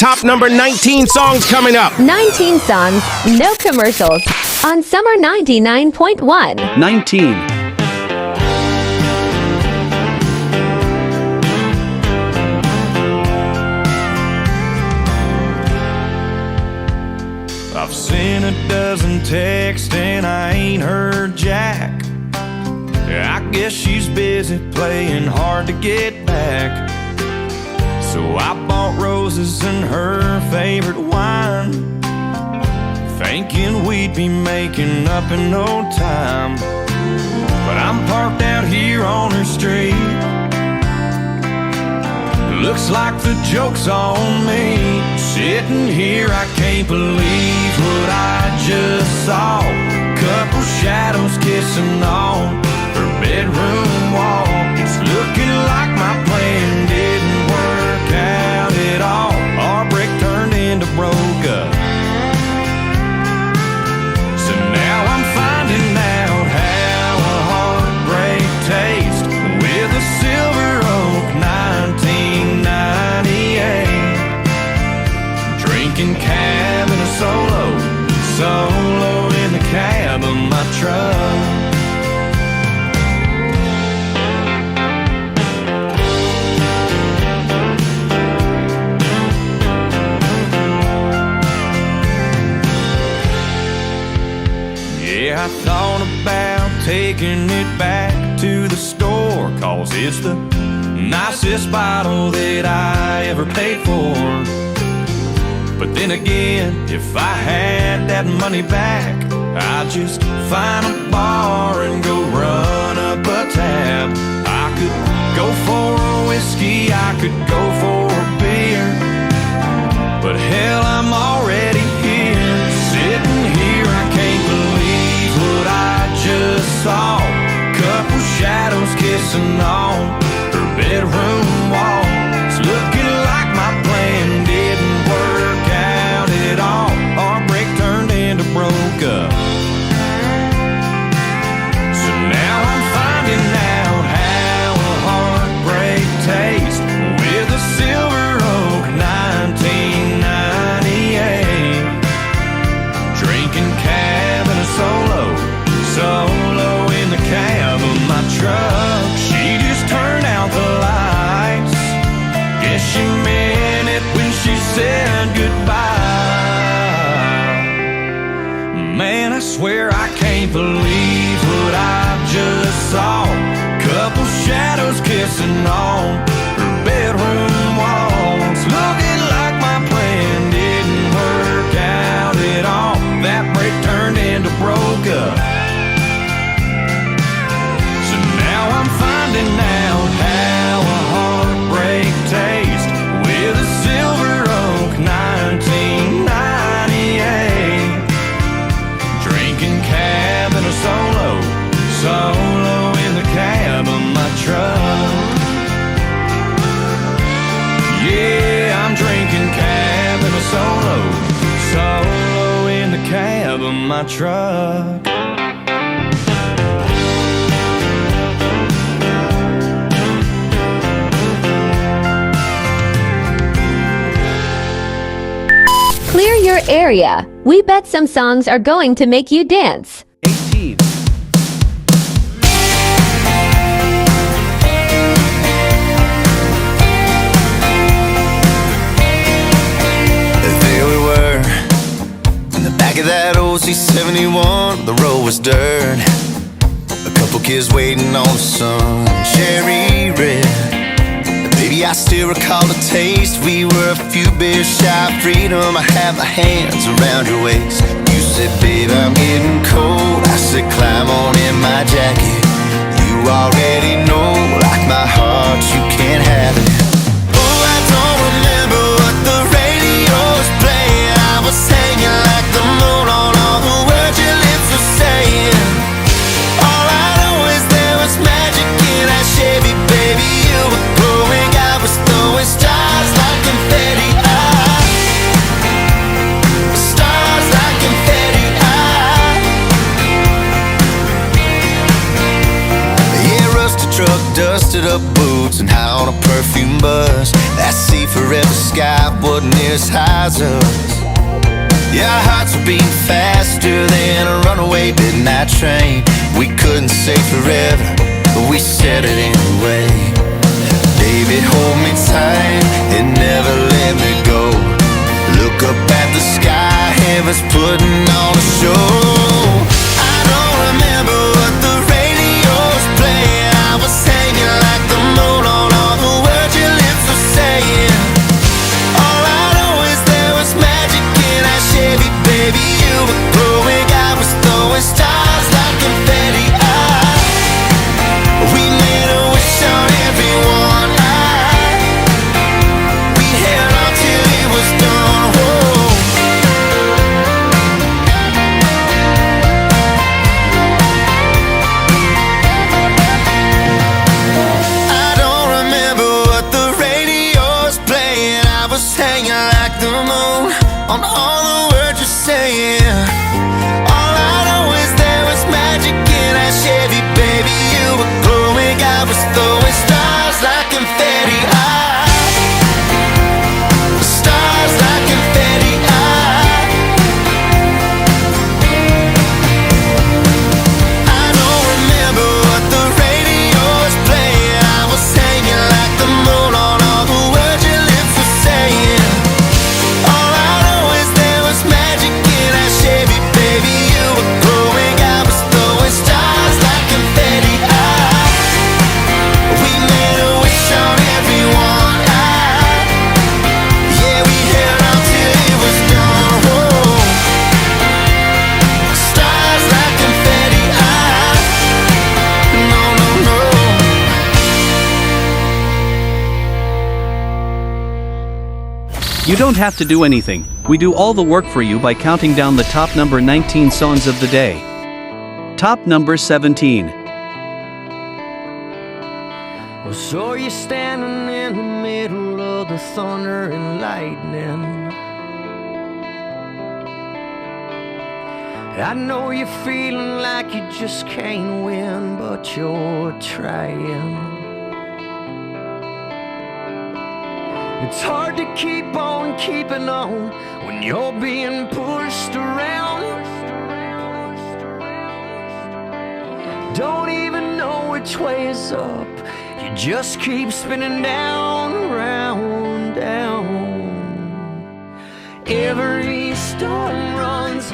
top number 19 songs coming up. 19 songs, no commercials. On Summer 99.1. 19. I've seen a dozen texts and I ain't heard Jack. I guess she's busy playing hard to get back. So I bought roses and her favorite wine, thinking we'd be making up in no time. But I'm parked out here on her street. Looks like the joke's on me. Sitting here, I can't believe what I just saw. Couple shadows kissing on her bedroom wall. It's looking like my plan didn't work out at all. Our break turned into broke up. So now I'm finding out how a heartbreak tastes with a Silver Oak 1998. Drinking cab in a solo in the cab of my truck. I thought about taking it back to the store, 'cause it's the nicest bottle that I ever paid for. But then again, if I had that money back, I'd just find a bar and go run up a tab. I could go for a whiskey, I could go for a beer, but hell, I'm already here. Sitting here, I can't believe what I just saw. Couple shadows kissing on her bedroom wall. It's looking like my plan didn't work out at all. Our break turned into broke up. So now I'm finding out how a heartbreak tastes with a Silver Oak 1998. Drinking cab in a solo in the cab of my truck. She just turned out the lights. Guess she meant it when she said goodbye. Man, I swear I can't believe what I just saw. Couple shadows kissing on her bedroom walls. Looking like my plan didn't work out at all. That break turned into broke up. So now I'm finding out how a heartbreak tastes with a Silver Oak 1998. Drinking cab in a solo in the cab of my truck. Yeah, I'm drinking cab in a solo in the cab of my truck. Clear your area. We bet some songs are going to make you dance. 18. There we were, in the back of that old C71. The road was dirt, a couple kids waiting on the sun, cherry red. Baby, I still recall the taste. We were a few beers shy of freedom. I had my hands around your waist. You said, babe, I'm getting cold. I said, climb on in my jacket. You already know, like my heart, you can't have it. Oh, I don't remember what the radio was playing. I was hanging like the moon on all the words your lips were saying. All I know is there was magic in that Chevy, baby. You were glowing, I was throwing stars like confetti. Stars like confetti. Yeah, rusted truck, dusted up boots and high on a perfume buzz. That sea forever sky wasn't near as high as us. Yeah, our hearts were beating faster than a runaway midnight train. We couldn't say forever, but we said it anyway. Baby, hold me tight and never let me go. Look up at the sky, heaven's putting on a show. I don't remember what the radio's playing. I was hanging like the moon on all the words your lips were saying. All I know is there was magic in our Chevy, baby. You were glowing, I was throwing stars like confetti. We made a wish on everyone. We held on till it was done. Whoa. I don't remember what the radio's playing. I was hanging like the moon on all the words you're saying. All I know is there was magic in our Chevy, baby. You were glowing, I was throwing stars like confetti. Stars like confetti. I don't remember what the radio's playing. I was hanging like the moon on all the words your lips were saying. All I know is there was magic in our Chevy, baby. You were glowing, I was throwing stars like confetti. We made a wish on everyone. Yeah, we held on till it was done. Whoa. Stars like confetti. No, no, no. You don't have to do anything. We do all the work for you by counting down the top number 19 songs of the day. Top number 17. Well, so you're standing in the middle of the thunder and lightning. I know you're feeling like you just can't win, but you're trying. It's hard to keep on keeping on when you're being pushed around. Don't even know which way is up. You just keep spinning down, round, down. Every storm runs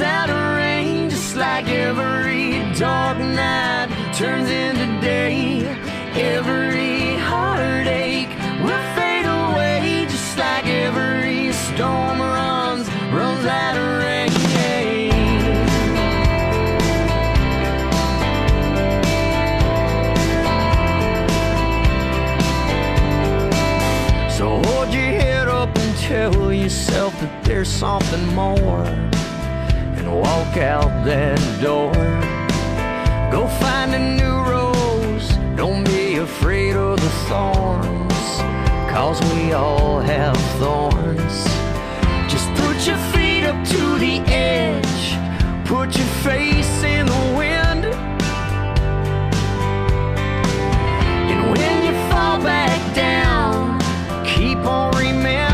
out of rain, just like every dark night turns into day. Every heartache will fade away, just like every storm runs out of rain. So hold your head up and tell yourself that there's something more, and walk out that door. Go find a new rose, don't be afraid of the thorns, 'cause we all have thorns. Just put your feet up to the edge, put your face in the wind, and when you fall back down, keep on remembering.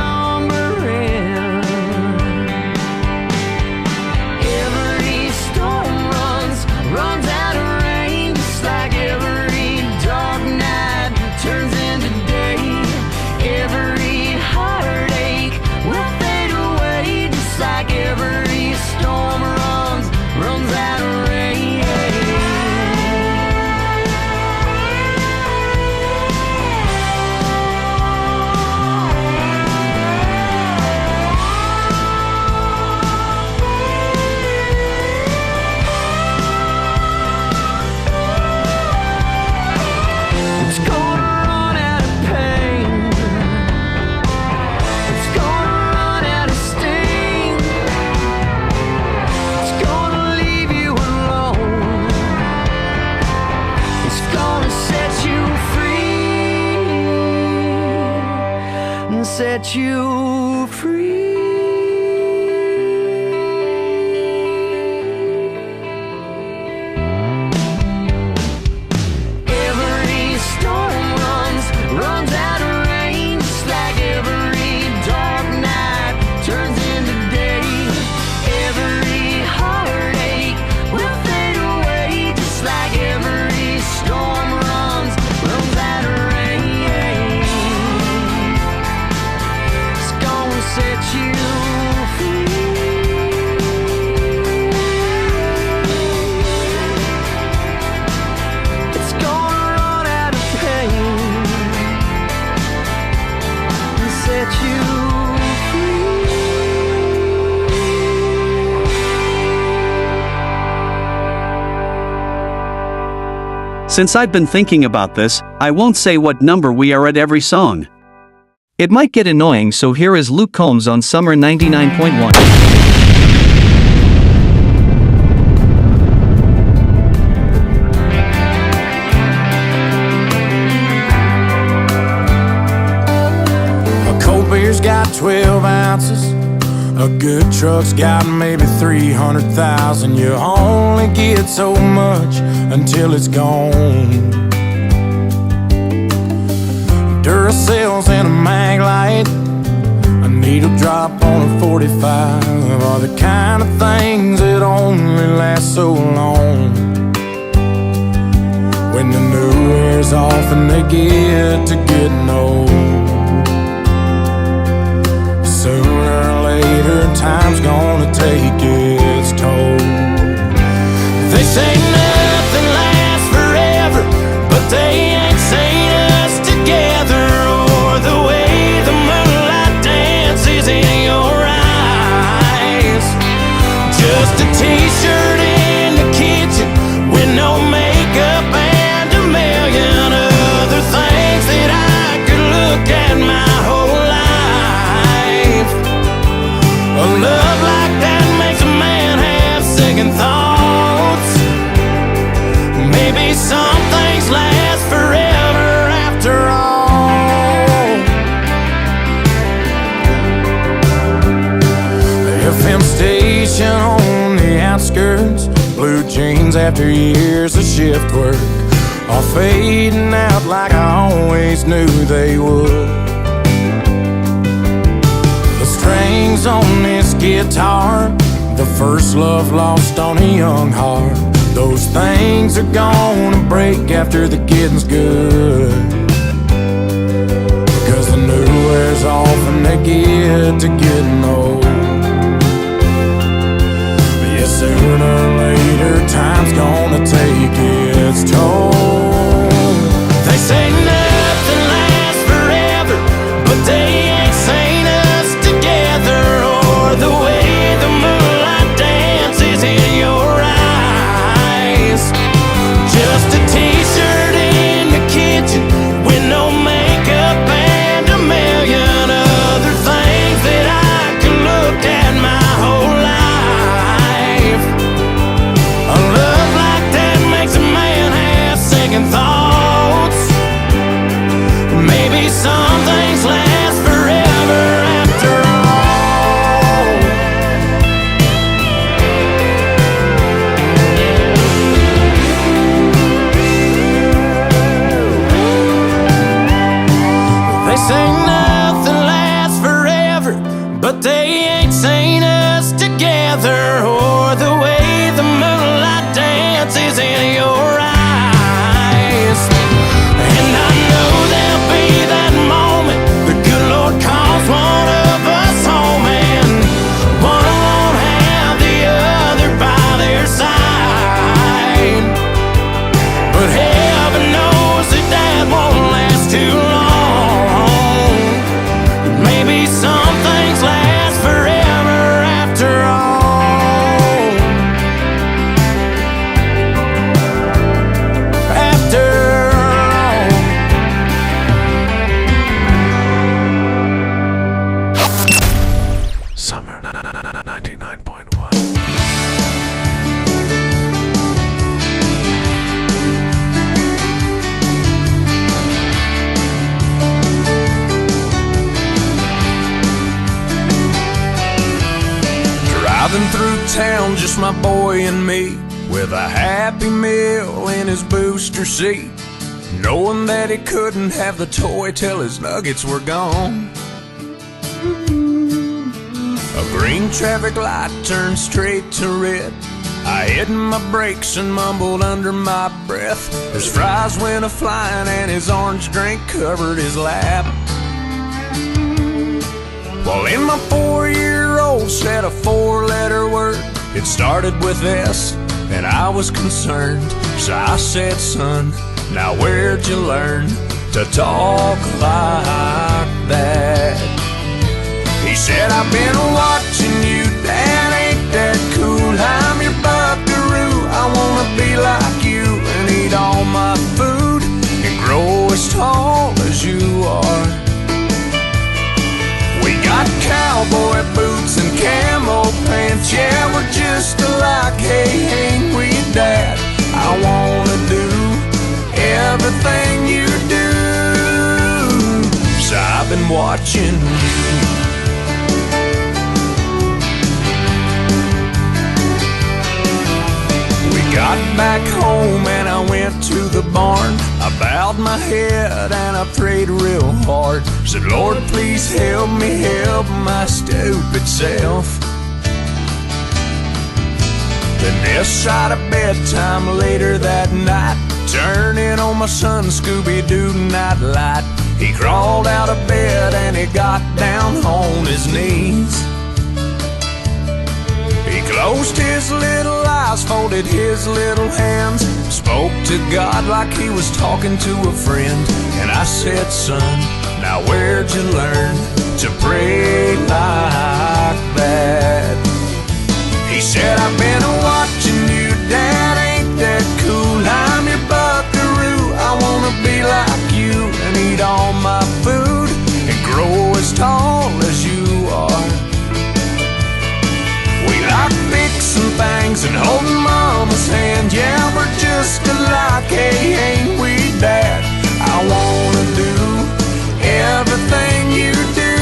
Every storm runs out of rain, just like every dark night turns into day. Every heartache will fade away, just like every storm runs out of rain. It's gonna run out of pain. It's gonna run out of sting. It's gonna leave you alone. It's gonna set you free and set you free. Every storm set you free. It's gonna run out of pain and set you Since I've been thinking about this, I won't say what number we are at every song. It might get annoying, so here is Luke Combs on Summer 99.1. A cold beer's got 12 ounces. A good truck's got maybe 300,000. You only get so much until it's gone. Duracells and a mag light, a needle drop on a 45 are the kind of things that only last so long. When the new wears off and they get to getting old, sooner or later time's gonna take its toll. They say nothing lasts forever, but they ain't seen us together, or the way the moonlight dances in your eyes. Just a t-shirt in the kitchen with no makeup and a million other things that I could look at my whole life. A love like that makes a man have second thoughts. Maybe some things last forever after all. The FM station on the outskirts, blue jeans after years of shift work, are fading out like I always knew they would. The strings on this guitar, the first love lost on a young heart, those things are gonna break after the getting's good. Because the new wears off and they get to getting old. But yeah, sooner or later time's gonna take its toll. They say nothing lasts forever, but they ain't seen us together, or the way the moonlight dances in your eyes. Just a t-shirt in the kitchen with no makeup and a million other things that I could look at my whole life. A love like that makes a man have second thoughts. Maybe some things last forever after all. They say nothing lasts forever, but they ain't seen us together, or the way the moonlight dances in your eyes. And I know there'll be that moment the good Lord calls one of us home, and one won't have the other by their side. But heaven knows that that won't last too long. Maybe some things last forever after all. After all. Summer 99.1. Driving through town, just my boy and me, with a Happy Meal in his booster seat, knowing that he couldn't have the toy till his nuggets were gone. A green traffic light turned straight to red. I hit my brakes and mumbled under my breath. His fries went a-flying and his orange drink covered his lap. Well, in my 4-year-old said a 4-letter word. It started with S, and I was concerned. So I said, son, now where'd you learn to talk like that? He said, I've been watching you, Dad, ain't that cool? I'm your buckaroo, I wanna be like you and eat all my food and grow as tall as you are. We got cowboy boots and camo pants, yeah, we're just alike, hey, ain't we, Dad? I wanna do everything you do, so I've been watching you. Got back home and I went to the barn. I bowed my head and I prayed real hard. Said, Lord, please help me help my stupid self. Then this side of bedtime later that night, turning on my son Scooby-Doo nightlight. He crawled out of bed and he got down on his knees. He closed his little eyes, folded his little hands, spoke to God like he was talking to a friend. And I said, son, now where'd you learn to pray like that? He said, I've been watching you, Dad, ain't that cool? I'm your buckaroo, I wanna be like you and eat all my food and grow as tall as you are. We like fixing things and holding Mama's hand, yeah, we're just alike, hey, ain't we, Dad? I wanna do everything you do,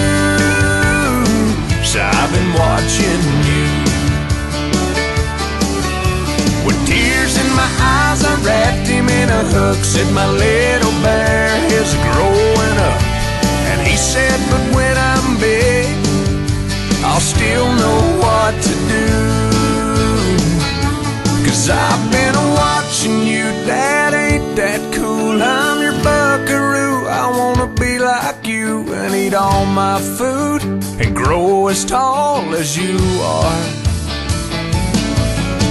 so I've been watching you. With tears in my eyes, I wrapped him in a hug, said my little bear is growing up. And he said, but when I'm big, I'll still know what to do. 'Cause I've been watching you, Dad, ain't that cool? I'm your buckaroo, I wanna be like you and eat all my food and grow as tall as you are.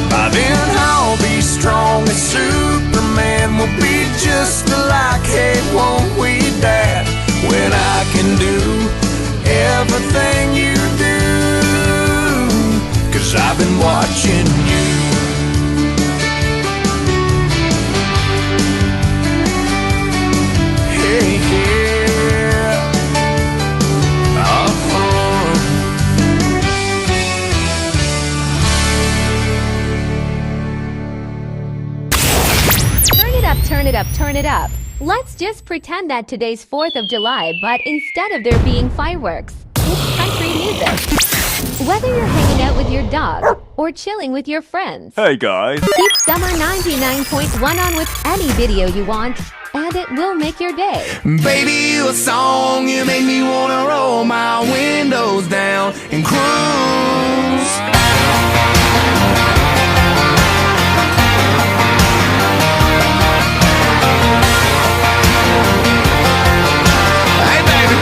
By then I'll be strong as Superman, we'll be just alike, hey, won't we, Dad? When I can do everything you do, 'cause I've been watching you. Hey, yeah. Turn it up, turn it up, turn it up. Let's just pretend that today's 4th of July, but instead of there being fireworks, it's country music. Whether you're hanging out with your dog or chilling with your friends, Hey guys. keep Summer 99.1 on with any video you want, and it will make your day. Baby, you a song, you make me wanna roll my windows down and cruise. Hey baby.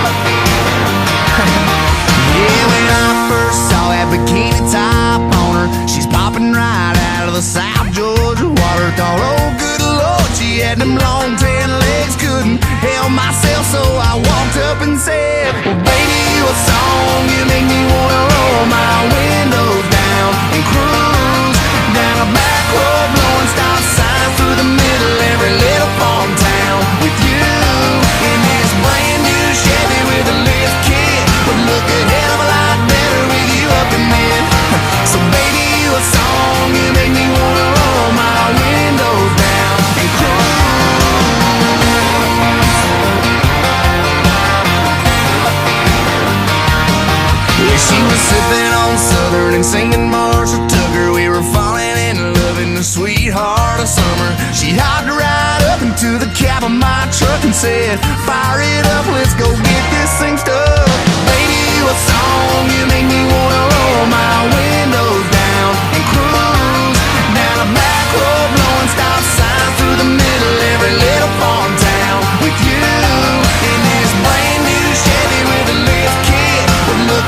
Yeah, when I first saw that bikini top on her, she's popping right out of the South Georgia water. Thought, oh good Lord, she had them long tan legs, couldn't help myself, so I walked up and said, well baby, you a song, you make me wanna roll my windows down and cruise down a back road, blowing stop signs through the middle of every little farm town with you in this brand new Chevy with a lift kit. Would look a hell of a lot better with you up in it. So baby, you a song, you make me wanna roll my windows down and cruise. Yeah, she was sipping on Southern and singing Marshall Tucker. We were falling in love in the sweetheart of summer. She hopped right up into the cab of my truck and said, fire it up, let's go get this thing stuck. Baby, you a song, you make me wanna roll my windows down and cruise down a back road, blowing stop signs through the middle of every little farm town with you in this brand new Chevy with a lift kit. Would look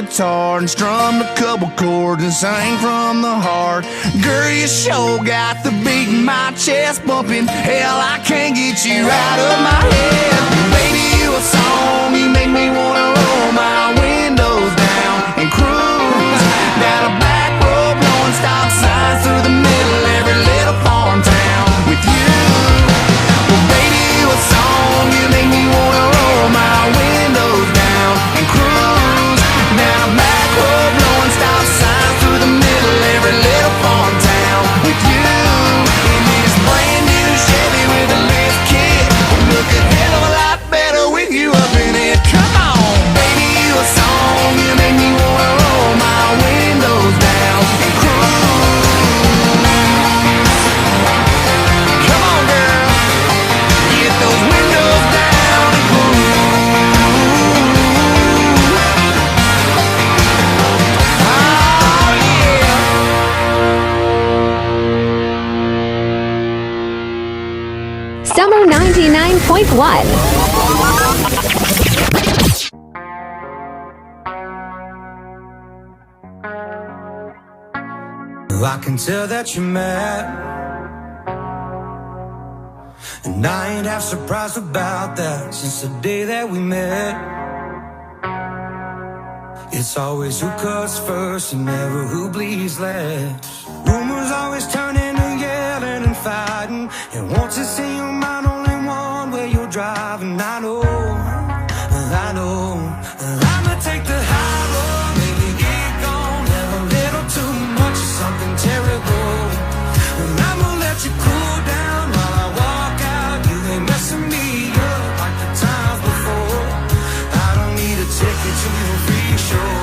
guitar and strummed a couple chords and sang from the heart. Girl, you sure got the beat in my chest bumping. Hell, I can't get you out of my head. Baby, you a song, you make me wanna roll my windows down and cruise down a back road, blowing stop signs through the middle of every little farm town with you. Well, baby, you a song, you make me wanna roll my windows down and cruise down a back road, blowing stop signs through the middle of every little farm town with you. In this brand new Chevy with a lift kit, will look a hell of a lot better with you up in it. Come on, baby, you a song, you make me wanna roll my windows down and cruise. Come on, girl, get those windows down and cruise. Oh, yeah. Summer 99.1. I can tell that you're mad, and I ain't half surprised about that. Since the day that we met, it's always who cuts first and never who bleeds last. Rumors always turn into yelling and fighting, and once it's in your mind, only one way you're driving. I know, I'ma take the high road, maybe get gone, have a little too much of something terrible. And I'ma let you cool down while I walk out. You ain't messing me up like the times before. I don't need a ticket to your free show.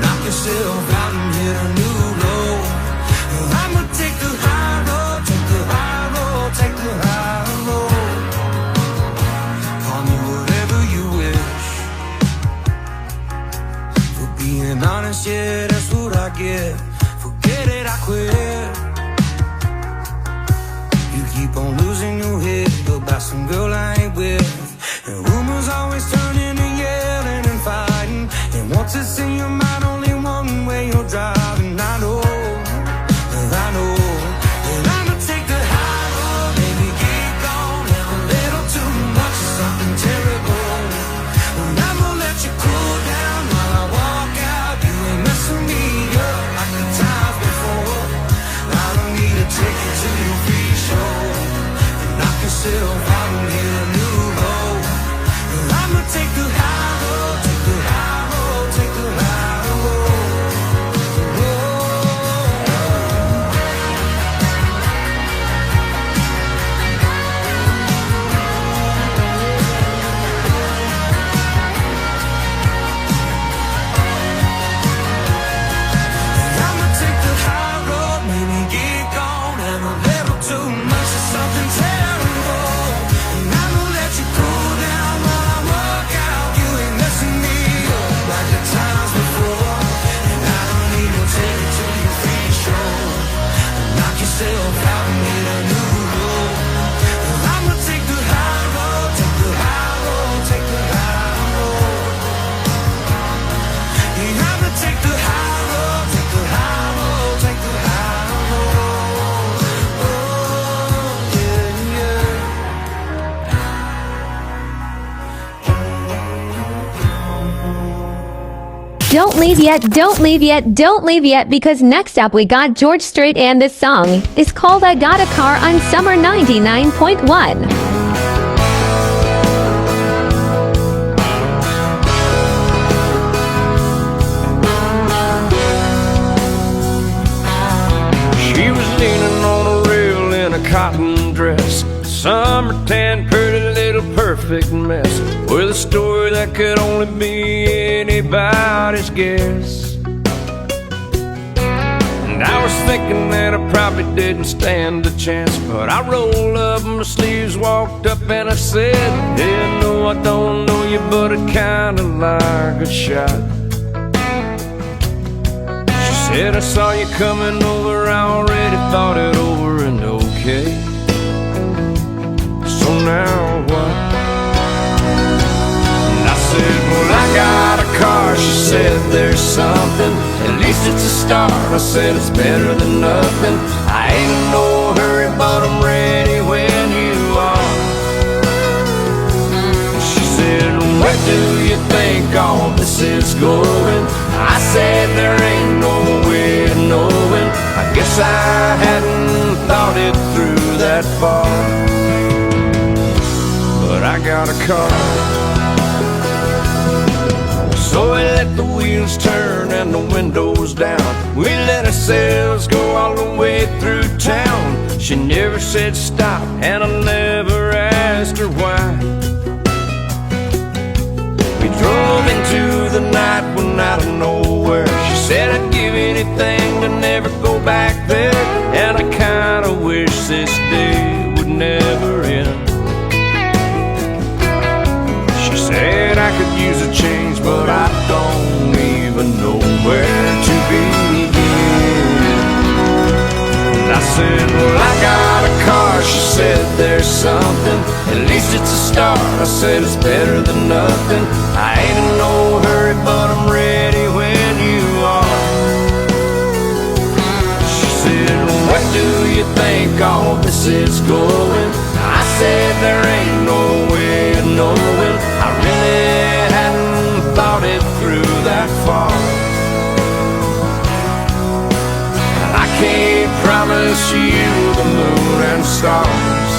Knock yourself out and hit a new low. I'ma take the high road, take the high road, take the high road. Call me whatever you wish. For being honest, yeah, that's what I get. Forget it, I quit. You keep on losing your head about some girl I ain't with. And rumors always turn into yelling and fighting, and once it's in your mind, only one way you're driving. I know, and I'ma take the high road, maybe get gone, have a little too much of something terrible. And I'ma let you cool down while I walk out. You ain't messing me up like the times before. I don't need a ticket to your free show. Knock yourself out and hit a new low. I'ma take the high road, take the high road, take the high road. I'ma take the high road, maybe get gone, have a little too much of something terrible. And I'ma let you cool down while I walk out. You ain't messing me up like the times before. And I don't need no ticket to your free show. Knock yourself out and hit a new low. I'ma take the high road, take the high road, take the high road. Yeah, I'ma take the high road, take the high road, take the high road. Oh, yeah, yeah. Don't leave yet, don't leave yet, don't leave yet, because next up we got George Strait, and this song is called I Got a Car on Summer 99.1. She was leaning on a rail in a cotton dress, summer tan, pretty little perfect mess, with a story that could only be anybody's guess. And I was thinking that I probably didn't stand a chance, but I rolled up my sleeves, walked up and I said, hey, no, I don't know you, but I kinda like a shot. She said, I saw you coming over, I already thought it over and okay. So now what? And I said, well, I got a car, she said, there's something, at least it's a start. I said it's better than nothing. I ain't in no hurry, but I'm ready when you are. She said, where do you think all this is going? I said, there ain't no way of knowing. I guess I hadn't thought it through that far. But I got a car. So we let the wheels turn and the windows down. We let ourselves go all the way through town. She never said stop, and I never asked her why. We drove into the night when out of nowhere. She said I'd give anything to never go back there, and I kinda wish this day would never end. She said I could use a change, but I don't even know where to begin. And I said, well, I got a car. She said, there's something, at least it's a start. I said, it's better than nothing. I ain't in no hurry, but I'm ready when you are. She said, where do you think all this is going? I said, there ain't no way of knowing. I really hadn't thought it through that far. I can't promise you the moon and stars,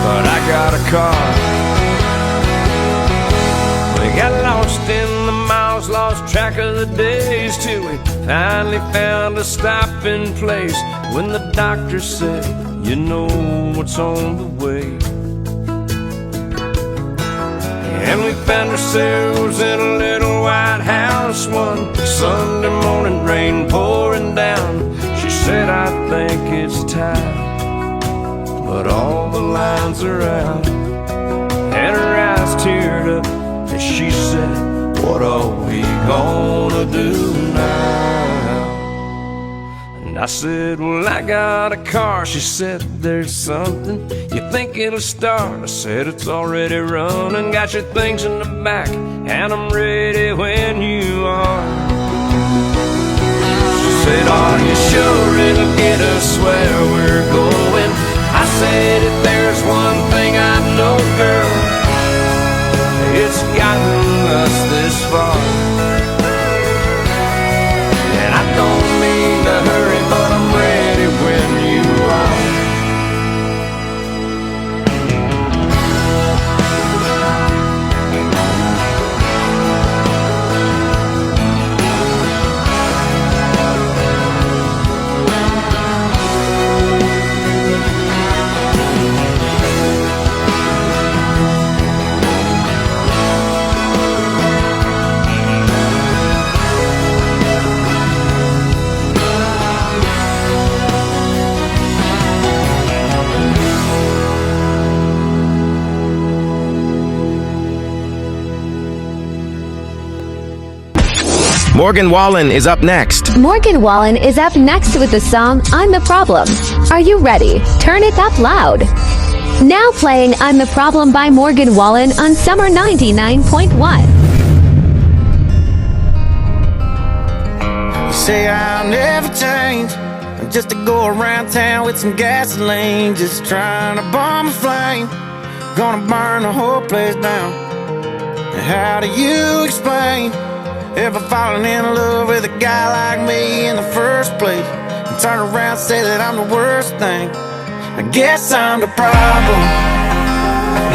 but I got a car. We got lost in the miles, lost track of the days, till we finally found a stopping place when the doctor said, you know what's on the way. And we found ourselves in a little white house one Sunday morning, rain pouring down. She said, I think it's time, but all the lines are out. And her eyes teared up as she said, what are we gonna do now? And I said, well, I got a car. She said, there's something, you think it'll start? I said, it's already running, got your things in the back, and I'm ready when you are. She said, are you sure it'll get us where we're going? I said, if there's one thing I know, girl, it's gotten us this far. And I don't mean to hurry, but I'm ready when you are. Morgan Wallen is up next. Morgan Wallen is up next with the song I'm the Problem. Are you ready? Turn it up loud. Now playing I'm the Problem by Morgan Wallen on Summer 99.1. You say I'll never change, I'm just to go around town with some gasoline, just trying to bomb a flame, gonna burn the whole place down. And how do you explain ever falling in love with a guy like me in the first place, and turn around and say that I'm the worst thing? I guess I'm the problem,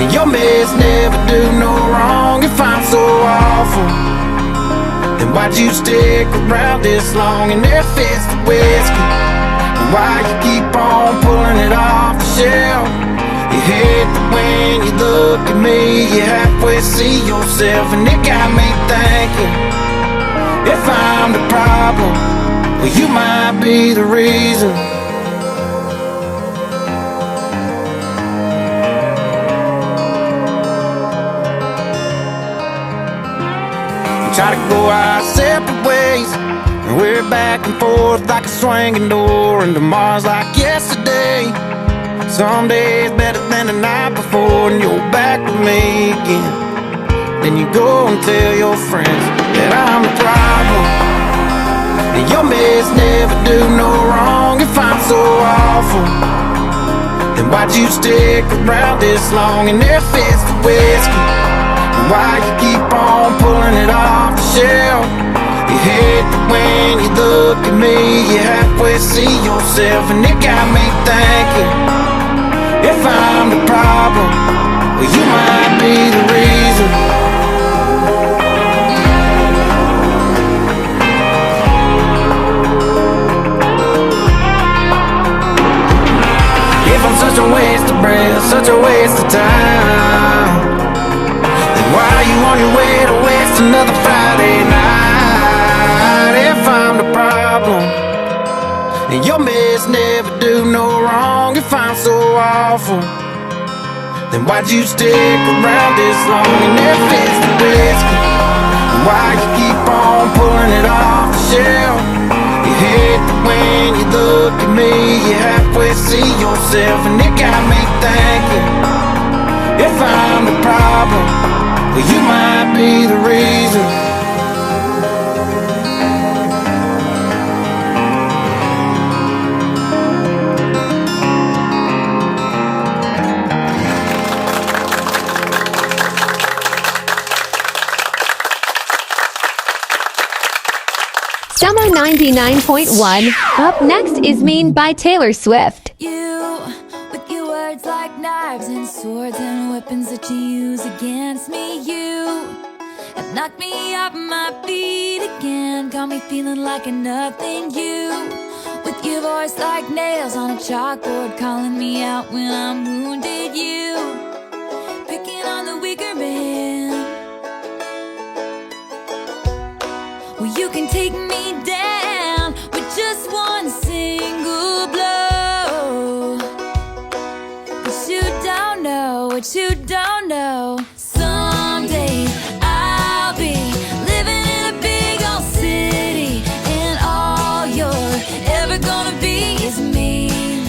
and your meds never do no wrong. If I'm so awful, then why'd you stick around this long and there fits the whiskey? And why you keep on pulling it off the shelf? You hate that when you look at me, you halfway see yourself, and it got me thinking, if I'm the problem, well, you might be the reason. We try to go our separate ways, and we're back and forth like a swinging door, and tomorrow's like yesterday. Some days better than the night before, and you're back with me again. Then you go and tell your friends that I'm the problem. And your mess never do no wrong. If I'm so awful, then why'd you stick around this long and there fits the whiskey? And why you keep on pulling it off the shelf? You hate that when you look at me, you halfway see yourself, and it got me thinking, if I'm the problem, well, you might be the reason. If I'm such a waste of breath, such a waste of time, then why are you on your way to waste another Friday night? If I'm the problem, and your mess never do no wrong. If I'm so awful, then why'd you stick around this long and if it's the whiskey? And why you keep on pulling it off the shelf? You hate that when you look at me, you halfway see yourself, and it got me thinking, if I'm the problem, well, you might be the reason. Summer 99.1. Up next is Mean by Taylor Swift. You, with your words like knives and swords and weapons that you use against me. You have knocked me off my feet again, got me feeling like a nothing. You, with your voice like nails on a chalkboard, calling me out when I'm wounded. You, picking on the weaker man. Well, you can take me down with just one single blow. But you don't know what you don't know. Someday I'll be living in a big old city, and all you're ever gonna be is mean.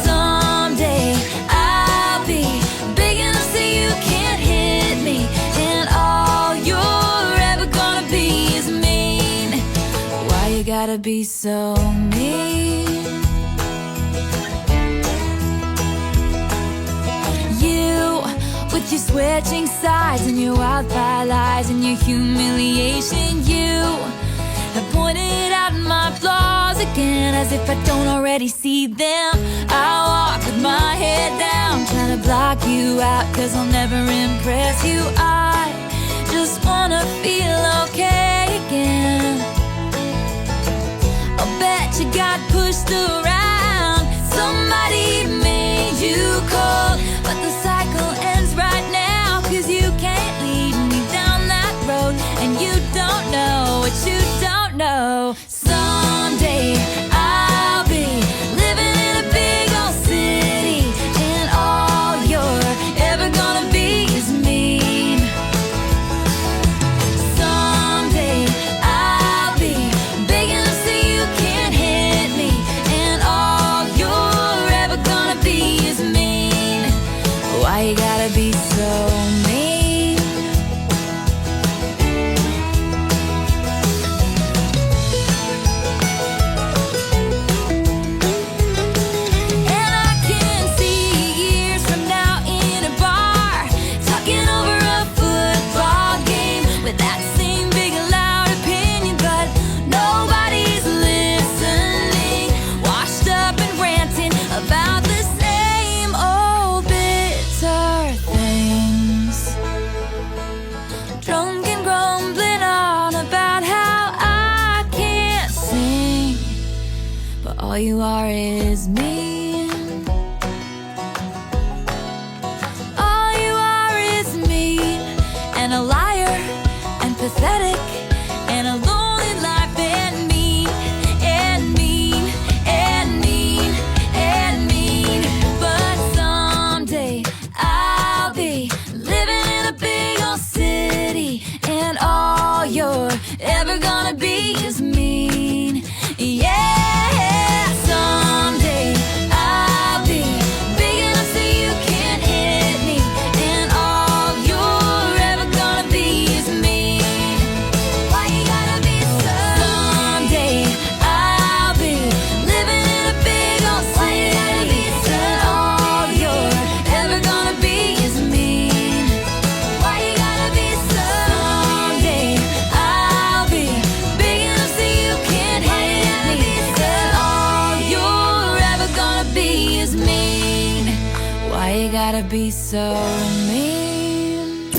Someday I'll be big enough so you can't hit me, and all you're ever gonna be is mean. Why you gotta be so mean? You, with your switching sides and your wildfire lies and your humiliation. You have pointed out my flaws again, as if I don't already see them. I walk with my head down, trying to block you out, 'cause I'll never impress you. I just wanna feel okay again. I'll bet you got pushed around, somebody made you cold, but the cycle ends right now, 'cause you can't lead me down that road, and you don't know what you don't know. Someday I'll be living in a big old city, and all you're ever gonna be is mean. Someday I'll be big enough so you can't hit me, and all you're ever gonna be is mean. Why you gotta be so mean? And I can see years from now in a bar, talking over a football game with that same big loud opinion, but nobody's listening, washed up and ranting about the same old bitter things, drunk and grumbling on about how I can't sing, but all you are is mean. All you are is mean, and a liar, and pathetic, and a lonely life, and mean, and mean, and mean, and mean. But someday I'll be living in a big old city, and all you're ever gonna be is mean. Yeah, someday gotta be so mean?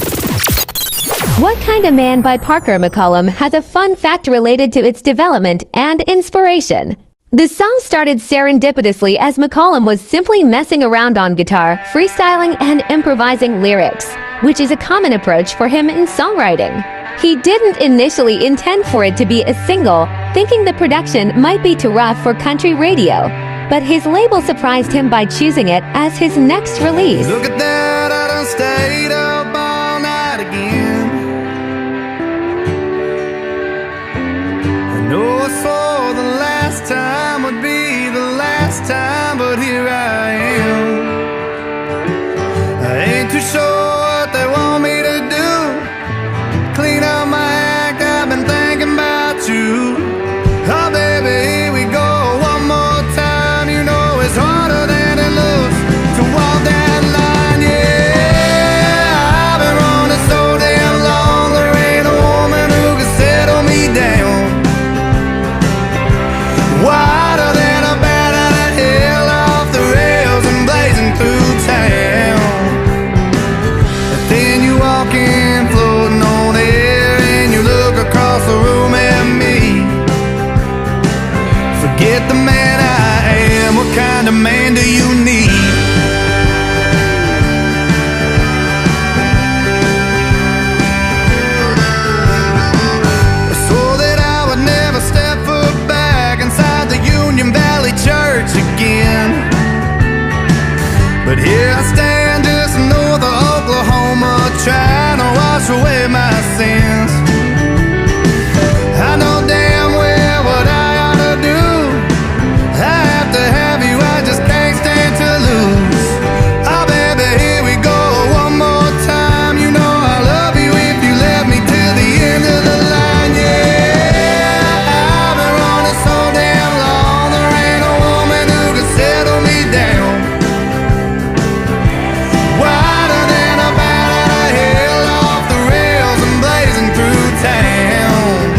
What Kind of Man by Parker McCollum has a fun fact related to its development and inspiration. The song started serendipitously as McCollum was simply messing around on guitar, freestyling and improvising lyrics, which is a common approach for him in songwriting. He didn't initially intend for it to be a single, thinking the production might be too rough for country radio, but his label surprised him by choosing it as his next release. Look at that, I done stayed up all night again. I know I swore the last time would be the last time, but here I am. I ain't too sure what they want me to do. Clean up my act, I've been thinking about you. Oh baby, here we go one more time. You know it's harder than it looks to walk that line, yeah. I've been running so damn long, there ain't a woman who can settle me down. Wider than a bat out of hell, off the rails and blazing through town. And then you walk in, floating on air, and you look across the room at me. Forget the man I am, what kind of man do you need? I swore that I would never step foot back inside the Union Valley Church again. But here I stand just north of Oklahoma, trying to wash away my sins. I know damn well what I ought to do. I have to have you, I just can't stand to lose. Oh baby, here we go one more time. You know I love you if you let me till the end of the line, yeah. I've been running so damn long, there ain't a woman who can settle me down. Wider than a bat out of hell, off the rails and blazing through town.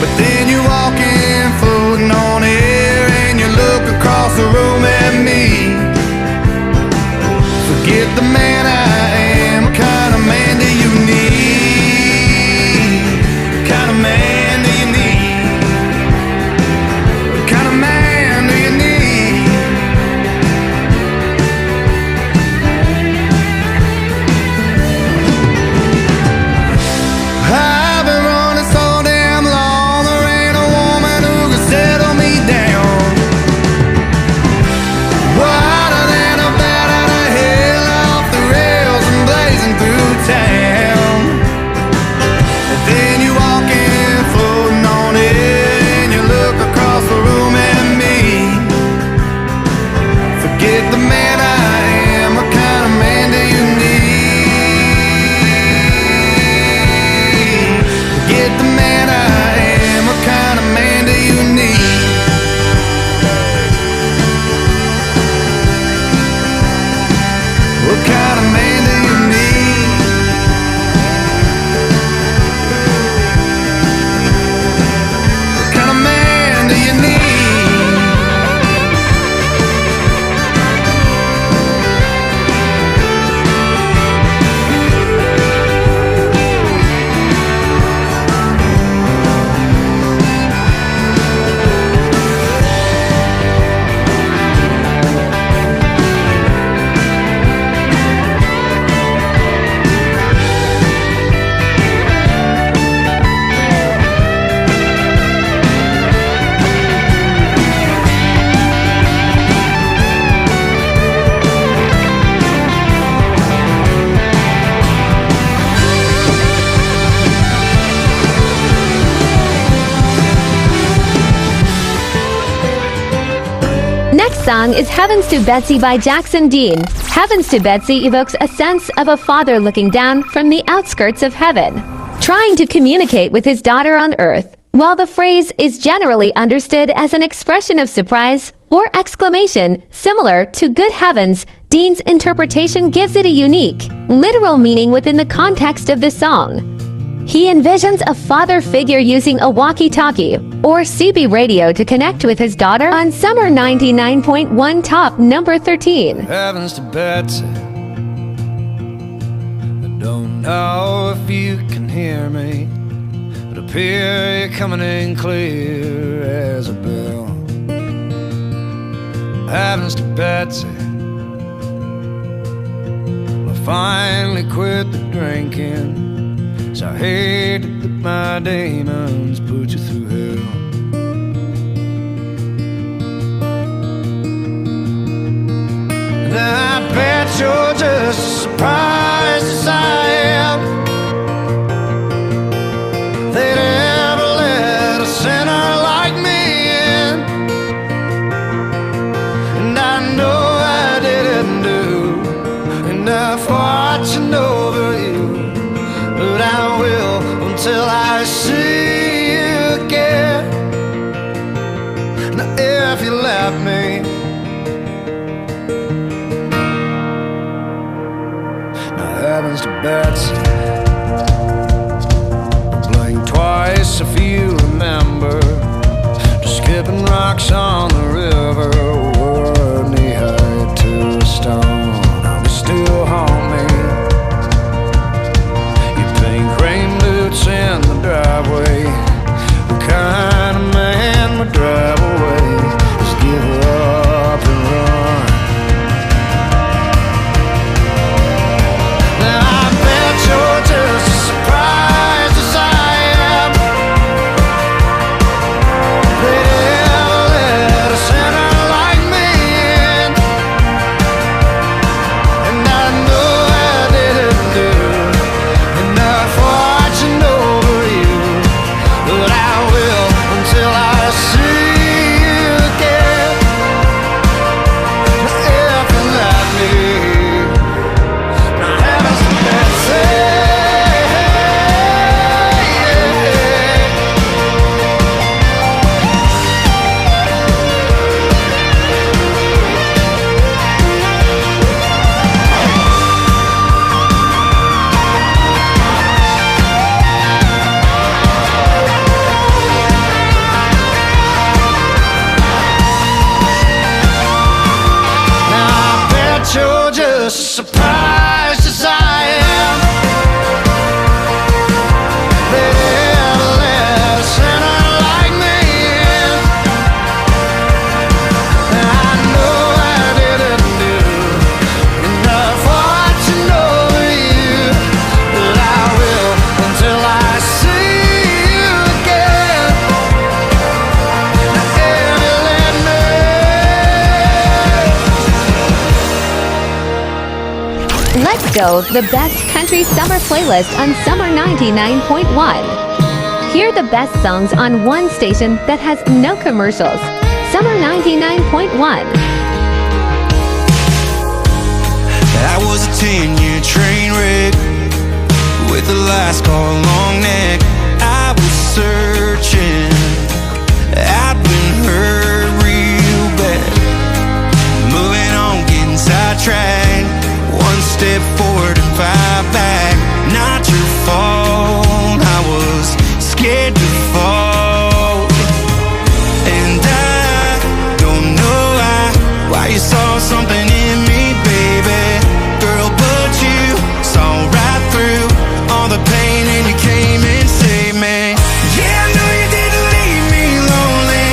But then you walk in, floating on air, and you look across the room at me. Forget the man I am, what kind of man do you need? What kind of man do you need? What kind of man do you need? I've been running so damn long, there ain't a woman who can settle me down. Wider than a bat out of hell, off the rails and blazing through town. And then you walk in, floating on air, and you look across the room at me. Forget the man I am, what kind of man do you need? Forget the man I am, what kind of man do you need? What kind of man do you need? What kind of man do you need? Next song is Heavens to Betsy by Jackson Dean. Heavens to Betsy evokes a sense of a father looking down from the outskirts of heaven, trying to communicate with his daughter on earth. While the phrase is generally understood as an expression of surprise or exclamation similar to good heavens, Dean's interpretation gives it a unique, literal meaning within the context of the song. He envisions a father figure using a walkie-talkie or CB radio to connect with his daughter on Summer 99.1 Top number 13. Heavens to Betsy, I don't know if you can hear me, but up here you're coming in clear as a bell. Heavens to Betsy, I finally quit the drinking, so I hate that my demons put you through hell. And I bet you're just as surprised as I am they'd ever let a sinner like me in. And I know I didn't do enough watching over you, but I will until I see you again. Now if you left me, now heavens to Betsy, blink twice if you remember, just skipping rocks on the river, were knee-high to a stone. Now they still haunt me. Rain boots in the driveway, the kind of man would drive away, just give her up and run. Now I bet you're just as surprised as I am they'd ever let a sinner like me in. And I know I didn't do enough watching over you, but I will until I see you again. If you let me, now heavens to Betsy, you're just as surprised as I am they'd ever let a sinner like me in. And I know I didn't do enough watching over you, but I will until I see you again. Now if you let me, Let's go, the best country summer playlist on Summer 99.1. Hear the best songs on one station that has no commercials. Summer 99.1. I was a 10-year train wreck with a last call long neck. I was searching, I'd been hurt real bad, moving on, getting sidetracked. One step forward and 5 back. Not your fault, I was scared to fall. And I don't know why you saw something in me, baby girl, but you saw right through all the pain and you came and saved me. Yeah, I know you didn't leave me lonely.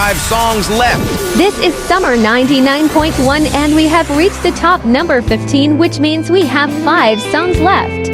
5 songs left. This is Summer 99.1 and we have reached the top number 15, which means we have 5 songs left.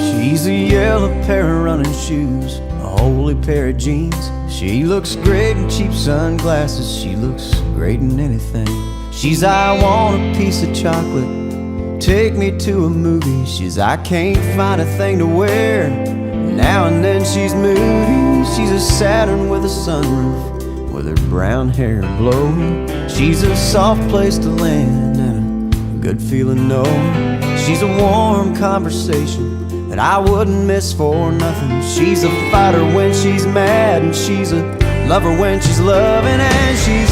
She's a yellow pair of running shoes, a holy pair of jeans. She looks great in cheap sunglasses, she looks great in anything. She's I want a piece of chocolate, take me to a movie. She's I can't find a thing to wear, now and then she's moody. She's a Saturn with a sunroof, with her brown hair blowing. She's a soft place to land and a good feeling knowing. She's a warm conversation that I wouldn't miss for nothing. She's a fighter when she's mad, and she's a lover when she's loving. And she's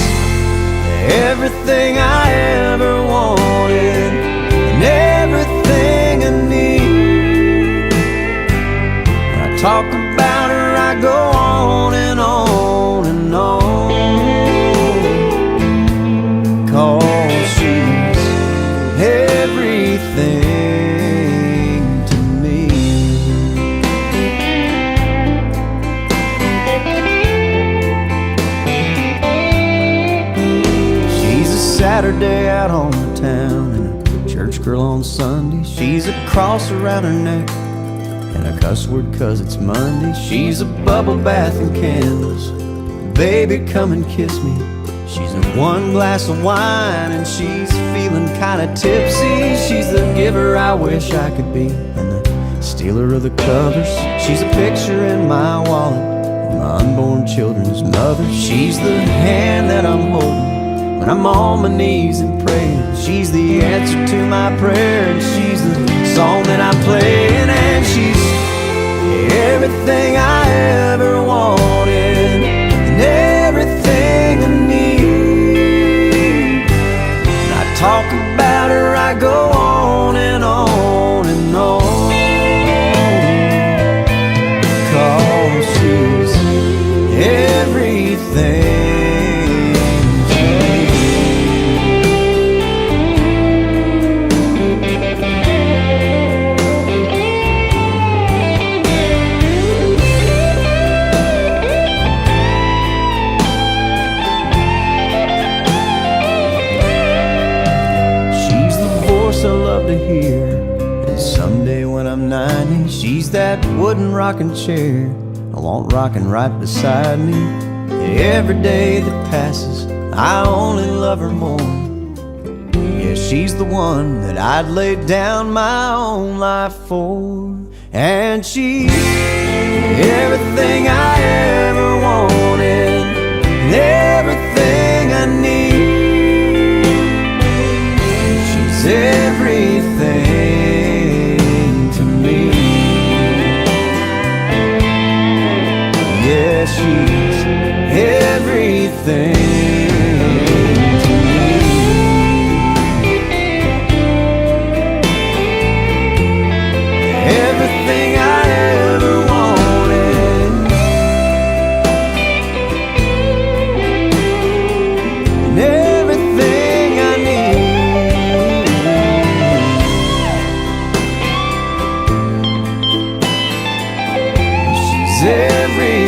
everything I ever wanted and everything I need. When I talk about her, I go on and on and on, 'cause she's everything. Saturday out on the town and a church girl on Sunday. She's a cross around her neck and a cuss word 'cause it's Monday. She's a bubble bath and candles, baby come and kiss me. She's a one glass of wine and she's feeling kinda tipsy. She's the giver I wish I could be and the stealer of the covers. She's a picture in my wallet, my unborn children's mother. She's the hand that I'm holding when I'm on my knees and praying. She's the answer to my prayer, and she's the song that I'm playing. And she's everything I ever wanted and everything I need. When I talk about her, I go on and on and on, 'cause she's everything. I love to hear, and someday when I'm 90, she's that wooden rocking chair I want rocking right beside me. Every day that passes, I only love her more. Yeah, she's the one that I'd lay down my own life for. And she's everything I ever wanted and everything I need. Everything to me. Yeah, she's everything to me. Everything I ever wanted and everything I need. Everything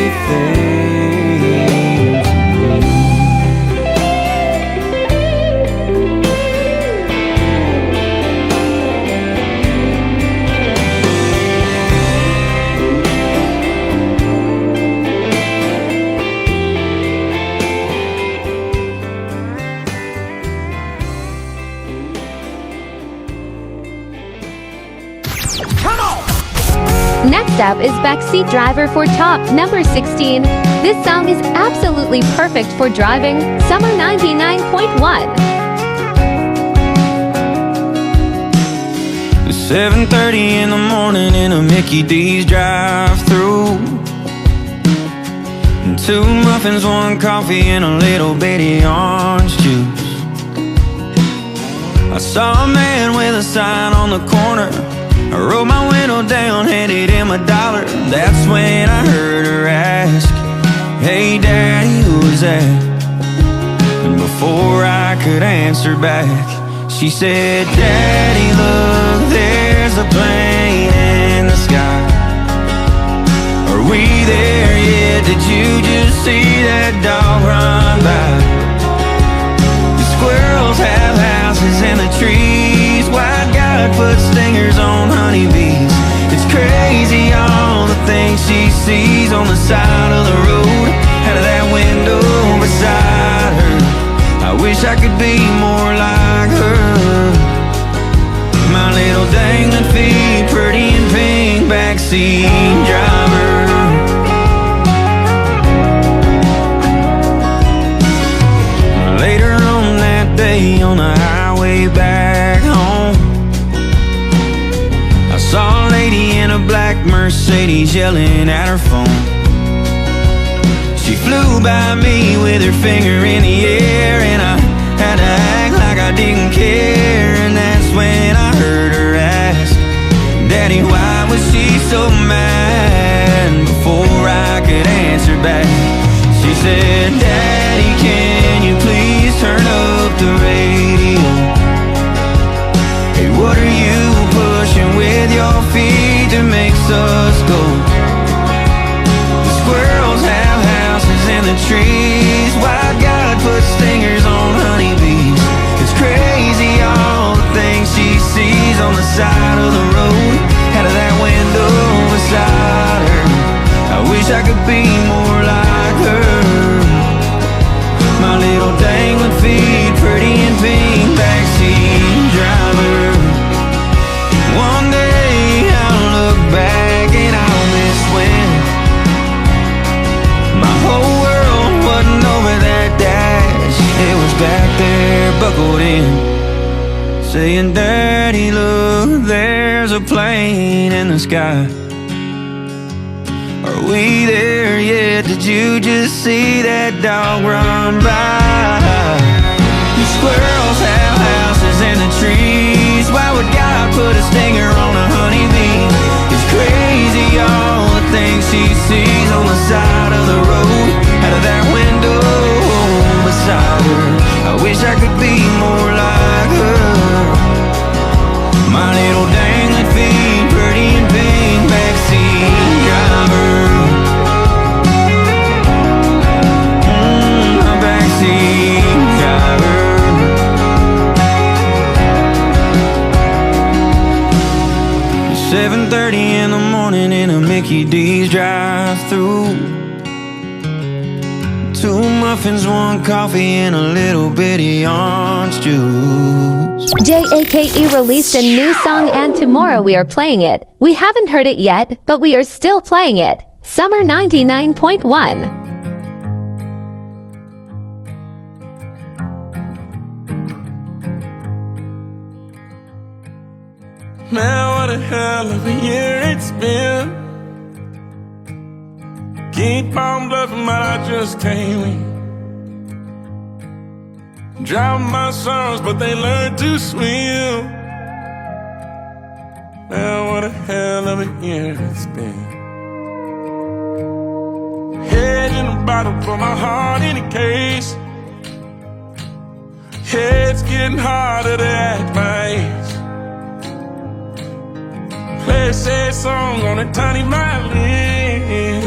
to me. Come on! Next up is Backseat Driver for top number 16. This song is absolutely perfect for driving. Summer 99.1. It's 7:30 in the morning in a Mickey D's drive-thru. And 2 muffins, 1 coffee, and a little bitty orange juice. I saw a man with a sign on the corner. I rolled my window down, handed him $1. That's when I heard her ask, "Hey Daddy, who was that?" And before I I could answer back. She said, Daddy, look, there's a plane in the sky. Are we there yet? Did you just see that dog run by? The squirrels have houses in the trees. White God put stingers on honeybees. It's crazy all the things she sees on the side of the road, out of that window beside her. I wish I could be more like her. My little dangling feet, pretty and pink, backseat driver. Later on that day on the highway back home, I saw a lady in a black Mercedes yelling at her phone. She flew by me with her finger in the air, and I had to act like I didn't care. And that's when I heard her ask, Daddy, why was she so mad? Before I could answer back, she said, Daddy, can you please turn up the radio? Hey, what are you pushing with your feet that makes us go? The squirrels have houses in the trees. White God put stingers on honeybees. It's crazy all the things she sees on the side of the road, out of that window beside her. I wish I could be more like her. My little dangling feet, pretty and pink, backseat driver. One day I'll look back and I'll miss when my whole world wasn't over that dash. It was back there buckled in, saying, Daddy, look, there's a plane in the sky. Are we there yet? Did you just see that dog run by? The squirrels have houses in the trees. Why would God put a stinger on a honeybee? It's crazy all the things she sees on the side of the road, out of that window beside her. I wish I could be more like her. My little dangling feet, pretty and pink, backseat driver. A backseat driver. 7:30 in the morning in a Mickey D's drive-thru. 2 muffins, 1 coffee, and a little bitty orange juice. JAKE released a new song and tomorrow we are playing it. We haven't heard it yet, but we are still playing it. Summer 99.1. Man, what a hell of a year it's been. Keep on bluffing, but I just can't win. Drown my sorrows, but they learn to swim. Man, what a hell of a year it's been. Head in a bottle, put my heart in a case. It's getting harder to act my age. Play a sad song on a tiny violin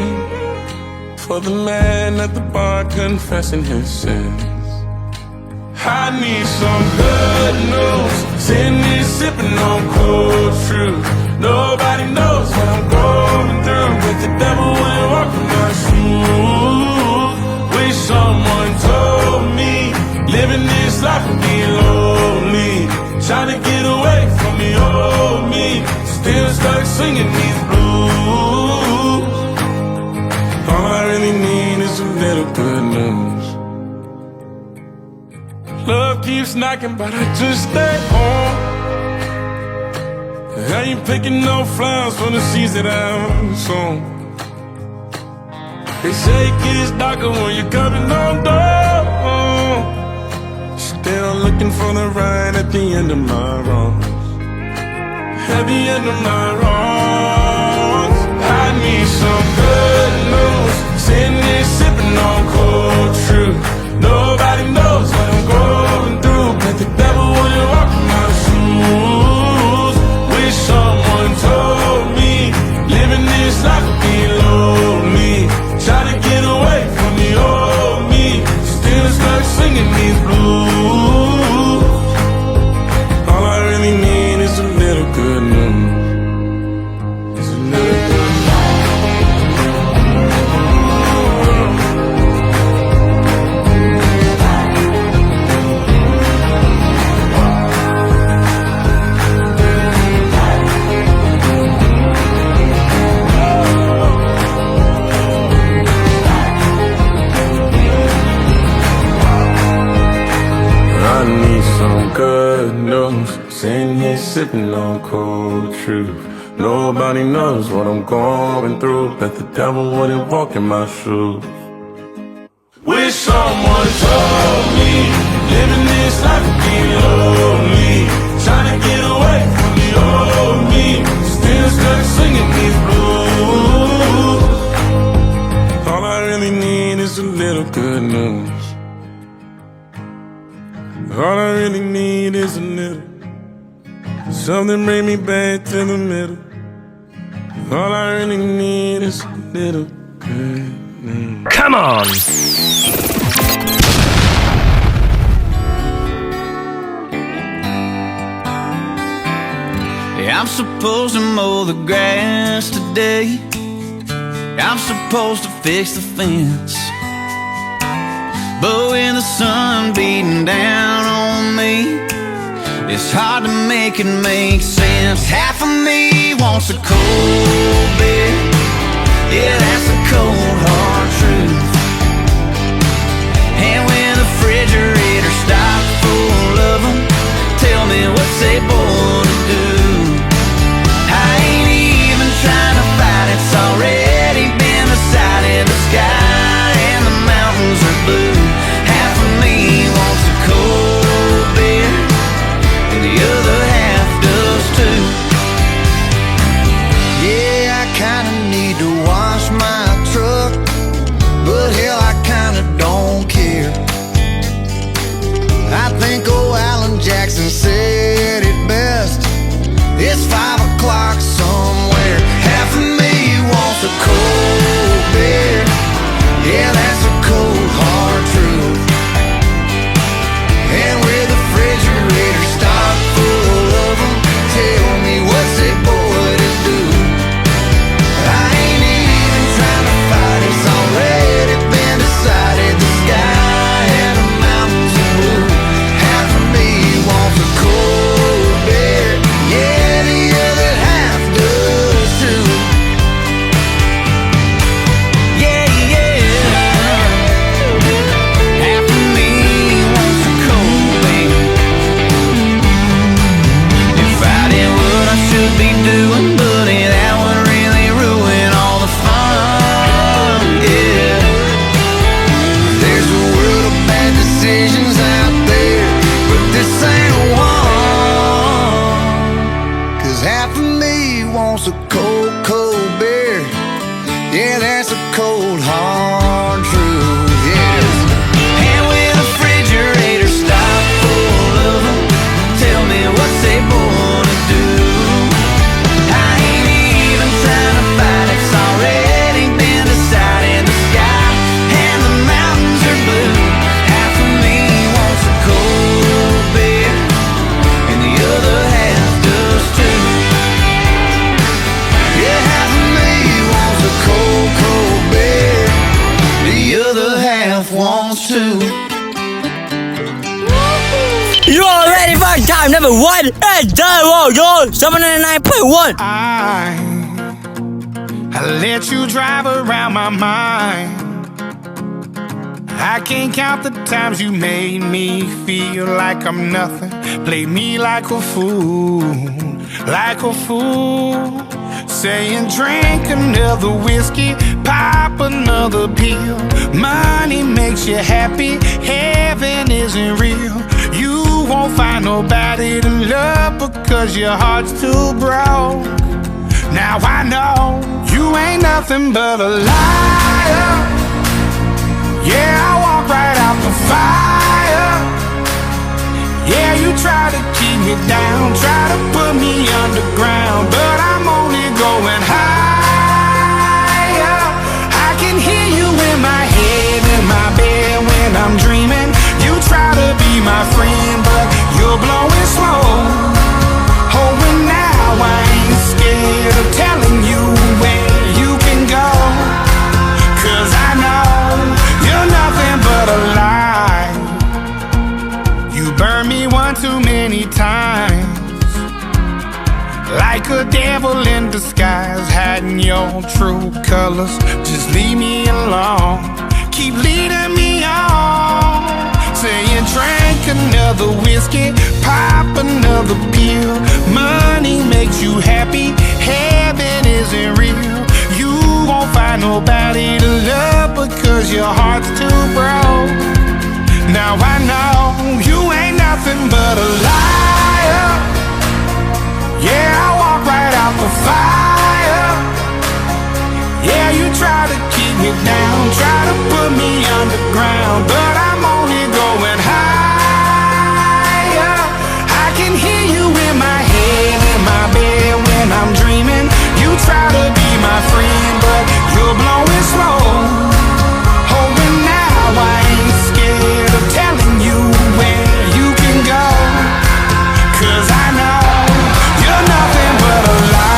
for the man at the bar confessing his sins. I need some good news. Sitting here sipping on cold truth. Nobody knows what I'm going through, but the devil wouldn't walk in my shoes. Wish someone told me living this life would be lonely. Trying to get away from the old me, still stuck singing these blues. All I really need is a little good news. Love keeps knocking, but I just stay home. I ain't picking no flowers for the seeds that I'm sown. They say it gets darker when you're coming on down. Still looking for the right at the end of my wrongs. At the end of my wrongs, I need some good news. Sitting here sipping on cold truth. Nobody knows what I'm going through. away from the old me. Still stuck singing these blues. All I really need is a little good news. It's a little good good news, sitting here sipping on cold truth. Nobody knows what I'm going through. Bet the devil wouldn't walk in my shoes. Wish someone told me living this life would be lonely. Trying to get away from the old me. Still stuck singing these blues. All I really need is a little good news. All I really need is a little something bring me back to the middle. All I really need is a little good news. Come on! Yeah, I'm supposed to mow the grass today. I'm supposed to fix the fence. But when the sun beating down on me, it's hard to make it make sense. Half of me wants a cold beer. Yeah, that's a cold hard truth. And when the refrigerator's stocked full of them, tell me what's a boy to do. I ain't even trying to fight, it's already been decided. The sky and the mountains are blue. Jackson said it best. It's 5 o'clock somewhere. Half of me wants a cold beer. Yeah, that's a cold hard truth. And with the refrigerator stocked full of them, tell me what's a boy to do. I ain't even trying to fight, it's already been decided. The sky and the mountains are blue. Half of me wants a cold beer, yeah, the other half does too. Yeah, yeah. Half of me wants a cold beer. If I did what I should be doing, buddy, that would really ruin all the fun. Yeah. There's a world of bad decisions out there, but this ain't one. 'Cause half of me wants a cold, cold beer. Yeah, that's a cold, hard truth, yes. And with the refrigerator stocked full of them, tell me what's they born to do. I ain't even trying to fight, it's already been decided. The sky and the mountains are blue. Half of me wants a cold beer, and the other half does too. Yeah, half of me wants a cold, cold beer. The other half wants to. You are ready for time number 1 and World 799.1. I let you drive around my mind. I can't count the times you made me feel like I'm nothing. Play me like a fool, like a fool. Saying drink another whiskey, pop another pill. Money makes you happy, heaven isn't real. You won't find nobody to love because your heart's too broke. Now I know you ain't nothing but a liar. Yeah, I walk right out the fire. Yeah, you try to keep me down, try to put me underground, but I'm only going higher. I can hear you in my head. your true colors. Just leave me alone. Keep leading me on. Saying drink another whiskey, pop another pill. Money makes you happy, heaven isn't real. You won't find nobody to love because your heart's too broke. Now I know you ain't nothing but a liar. Yeah, I walk right out the fire. Yeah, you try to keep me down, try to put me underground, but I'm only going higher. I can hear you in my head, in my bed when I'm dreaming. You try to be my friend, but you're blowing slow. Oh, and now I ain't scared of telling you where you can go, 'cause I know you're nothing but a lie.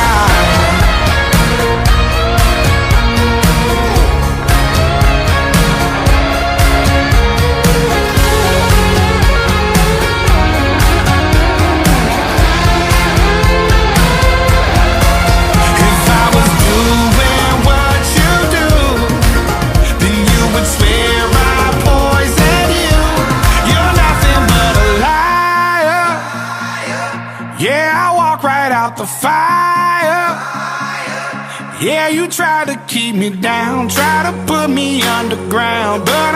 If I was doing what you do, then you would swear I poison you. You're nothing but a liar. Yeah, I walk right out the fire. Yeah, you try to keep me down, try to put me underground, but